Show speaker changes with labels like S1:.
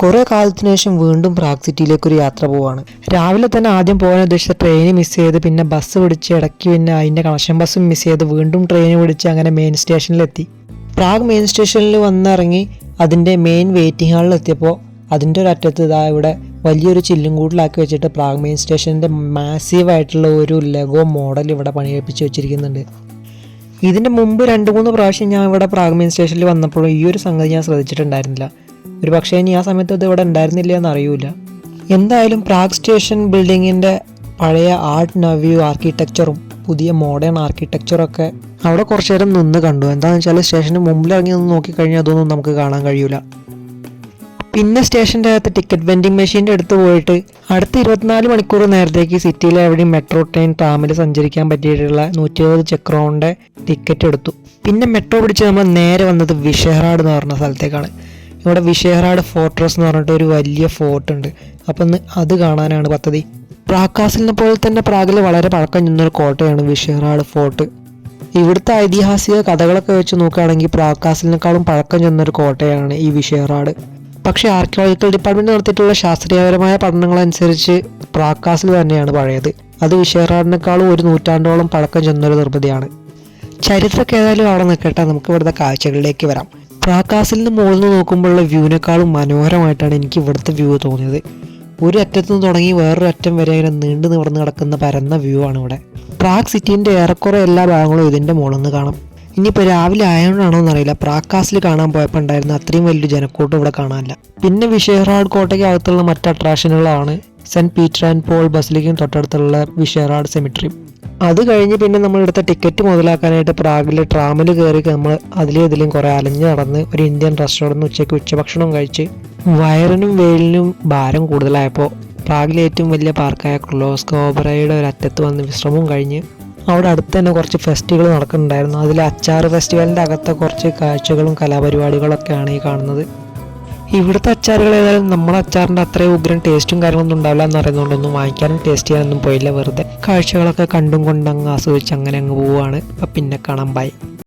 S1: കുറേ കാലത്തിന് ശേഷം വീണ്ടും പ്രാഗ് സിറ്റിയിലേക്ക് ഒരു യാത്ര പോവാണ്. രാവിലെ തന്നെ ആദ്യം പോകാൻ ഉദ്ദേശിച്ച ട്രെയിൻ മിസ് ചെയ്ത്, പിന്നെ ബസ് പിടിച്ച്, ഇടയ്ക്ക് പിന്നെ അതിൻ്റെ കണക്ഷൻ ബസ്സും മിസ് ചെയ്ത് വീണ്ടും ട്രെയിൻ പിടിച്ച് അങ്ങനെ മെയിൻ സ്റ്റേഷനിലെത്തി. പ്രാഗ് മെയിൻ സ്റ്റേഷനിൽ വന്നിറങ്ങി അതിൻ്റെ മെയിൻ വെയിറ്റിംഗ് ഹാളിൽ എത്തിയപ്പോൾ അതിൻ്റെ ഒരു അറ്റത്ത് ഇവിടെ വലിയൊരു ചില്ലും കൂട്ടിലാക്കി വെച്ചിട്ട് പ്രാഗ് മെയിൻ സ്റ്റേഷൻ്റെ മാസീവായിട്ടുള്ള ഒരു ലെഗോ മോഡൽ ഇവിടെ പണിയെടുപ്പിച്ച് വെച്ചിരിക്കുന്നുണ്ട്. ഇതിൻ്റെ മുമ്പ് 2-3 പ്രാവശ്യം ഞാൻ ഇവിടെ പ്രാഗ് മെയിൻ സ്റ്റേഷനിൽ വന്നപ്പോഴും ഈ ഒരു സംഗതി ഞാൻ ശ്രദ്ധിച്ചിട്ടുണ്ടായിരുന്നില്ല. ഒരു പക്ഷേ ഇനി ആ സമയത്ത് ഇത് ഇവിടെ ഉണ്ടായിരുന്നില്ല എന്ന് അറിയില്ല. എന്തായാലും പ്രാഗ് സ്റ്റേഷൻ ബിൽഡിങ്ങിൻ്റെ പഴയ ആർട്ട് നവ്യൂ ആർക്കിടെക്ചറും പുതിയ മോഡേൺ ആർക്കിടെക്ചറൊക്കെ അവിടെ കുറച്ചു നേരം നിന്ന് കണ്ടു. എന്താണെന്ന് വെച്ചാൽ സ്റ്റേഷന് മുമ്പിലിറങ്ങി നിന്ന് നോക്കിക്കഴിഞ്ഞാൽ അതൊന്നും നമുക്ക് കാണാൻ കഴിയില്ല. പിന്നെ സ്റ്റേഷൻ്റെ അകത്ത് ടിക്കറ്റ് വെൻഡിങ് മെഷീൻ്റെ അടുത്ത് പോയിട്ട് അടുത്ത 24 മണിക്കൂർ നേരത്തേക്ക് സിറ്റിയിലെ എവിടെയും മെട്രോ ട്രെയിൻ ട്രാമിൽ സഞ്ചരിക്കാൻ പറ്റിയിട്ടുള്ള 120 ചെക്രോണിൻ്റെ ടിക്കറ്റ് എടുത്തു. പിന്നെ മെട്രോ പിടിച്ച് നമ്മൾ നേരെ വന്നത് വിഷെഹ്റാഡ് എന്ന് പറഞ്ഞ സ്ഥലത്തേക്കാണ്. ഇവിടെ വിഷെഹ്റാഡ് ഫോർട്രസ് എന്ന് പറഞ്ഞിട്ട് ഒരു വലിയ ഫോർട്ട് ഉണ്ട്. അപ്പം അത് കാണാനാണ് പദ്ധതി. പ്രാഗ് കാസിലിനെ പോലെ തന്നെ പ്രാഗിൽ വളരെ പഴക്കം ചെന്നൊരു കോട്ടയാണ് വിഷെഹ്റാഡ് ഫോർട്ട്. ഇവിടുത്തെ ഐതിഹാസിക കഥകളൊക്കെ വെച്ച് നോക്കുകയാണെങ്കിൽ പ്രാഗ് കാസിലിനേക്കാളും പഴക്കം ചെന്നൊരു കോട്ടയാണ് ഈ വിഷെഹ്റാഡ്. പക്ഷേ ആർക്കിയോളജിക്കൽ ഡിപ്പാർട്ട്മെൻറ്റ് നടത്തിയിട്ടുള്ള ശാസ്ത്രീയപരമായ പഠനങ്ങളനുസരിച്ച് പ്രാഗ് കാസിൽ തന്നെയാണ് പഴയത്. അത് വിഷെഹ്റാഡിനേക്കാളും 1 നൂറ്റാണ്ടോളം പഴക്കം ചെന്നൊരു നിർമ്മിതിയാണ്. ചരിത്രമൊക്കെ ഏതായാലും അവിടെ നിൽക്കട്ടെ, നമുക്ക് ഇവിടുത്തെ കാഴ്ചകളിലേക്ക് വരാം. പ്രാഗ് കാസിലിന് മുകളിൽ നിന്ന് നോക്കുമ്പോഴുള്ള വ്യൂവിനേക്കാളും മനോഹരമായിട്ടാണ് എനിക്ക് ഇവിടുത്തെ വ്യൂ തോന്നിയത്. ഒരു അറ്റത്തു നിന്ന് തുടങ്ങി വേറൊരു അറ്റം വരെ ഇങ്ങനെ നീണ്ടു നിവർന്ന് കിടക്കുന്ന പരന്ന വ്യൂ ആണ് ഇവിടെ. പ്രാഗ് സിറ്റീൻ്റെ ഏറെക്കുറെ എല്ലാ ഭാഗങ്ങളും ഇതിൻ്റെ മുകളിൽ നിന്ന് കാണാം. ഇനിയിപ്പോൾ രാവിലെ ആയതുകൊണ്ടാണോ എന്നറിയില്ല, പ്രാഗ് കാസിൽ കാണാൻ പോയപ്പോൾ ഉണ്ടായിരുന്ന അത്രയും വലിയൊരു ജനക്കൂട്ടം ഇവിടെ കാണാനില്ല. പിന്നെ വിഷെഹ്റാഡ് കോട്ടയ്ക്ക് അകത്തുള്ള മറ്റ് അട്രാക്ഷനുകളാണ് സെൻറ്റ് പീറ്റർ ആൻഡ് പോൾ ബസിലിക്കയും തൊട്ടടുത്തുള്ള വിഷെഹ്റാഡ് സെമിട്രിയും. അത് കഴിഞ്ഞ് പിന്നെ നമ്മളെടുത്ത ടിക്കറ്റ് മുതലാക്കാനായിട്ട് പ്രാഗിലെ ട്രാമിൽ കയറി നമ്മൾ ഇതിലും കുറേ അലഞ്ഞ് നടന്ന് ഒരു ഇന്ത്യൻ റെസ്റ്റോറൻറ്റ് ഉച്ചയ്ക്ക് ഉച്ചഭക്ഷണം കഴിച്ച് വയറിനും വെയിലിനും ഭാരം കൂടുതലായപ്പോൾ പ്രാഗിലെ ഏറ്റവും വലിയ പാർക്കായ ക്രൊലോസ്ക ഓപറയുടെ ഒരു അറ്റത്ത് വന്ന് വിശ്രമവും കഴിഞ്ഞ് അവിടെ അടുത്ത് തന്നെ കുറച്ച് ഫെസ്റ്റിവൽ നടക്കുന്നുണ്ടായിരുന്നു. അതിൽ അച്ചാർ ഫെസ്റ്റിവലിൻ്റെ അകത്തെ കുറച്ച് കാഴ്ചകളും കലാപരിപാടികളൊക്കെയാണ് ഈ കാണുന്നത്. ഇവിടുത്തെ അച്ചാറുകൾ ഏതായാലും നമ്മുടെ അച്ചാറിൻ്റെ അത്രയും ഉഗ്രൻ ടേസ്റ്റും കാര്യങ്ങളൊന്നും ഉണ്ടാവില്ല എന്ന് പറയുന്നതുകൊണ്ടൊന്നും വാങ്ങിക്കാനും ടേസ്റ്റ് ചെയ്യാനൊന്നും പോയില്ല. വെറുതെ കാഴ്ചകളൊക്കെ കണ്ടും കൊണ്ടങ്ങ് ആസ്വദിച്ച് അങ്ങനെ അങ്ങ് പോവുകയാണ്. അപ്പം പിന്നെ കാണാം, ബൈ.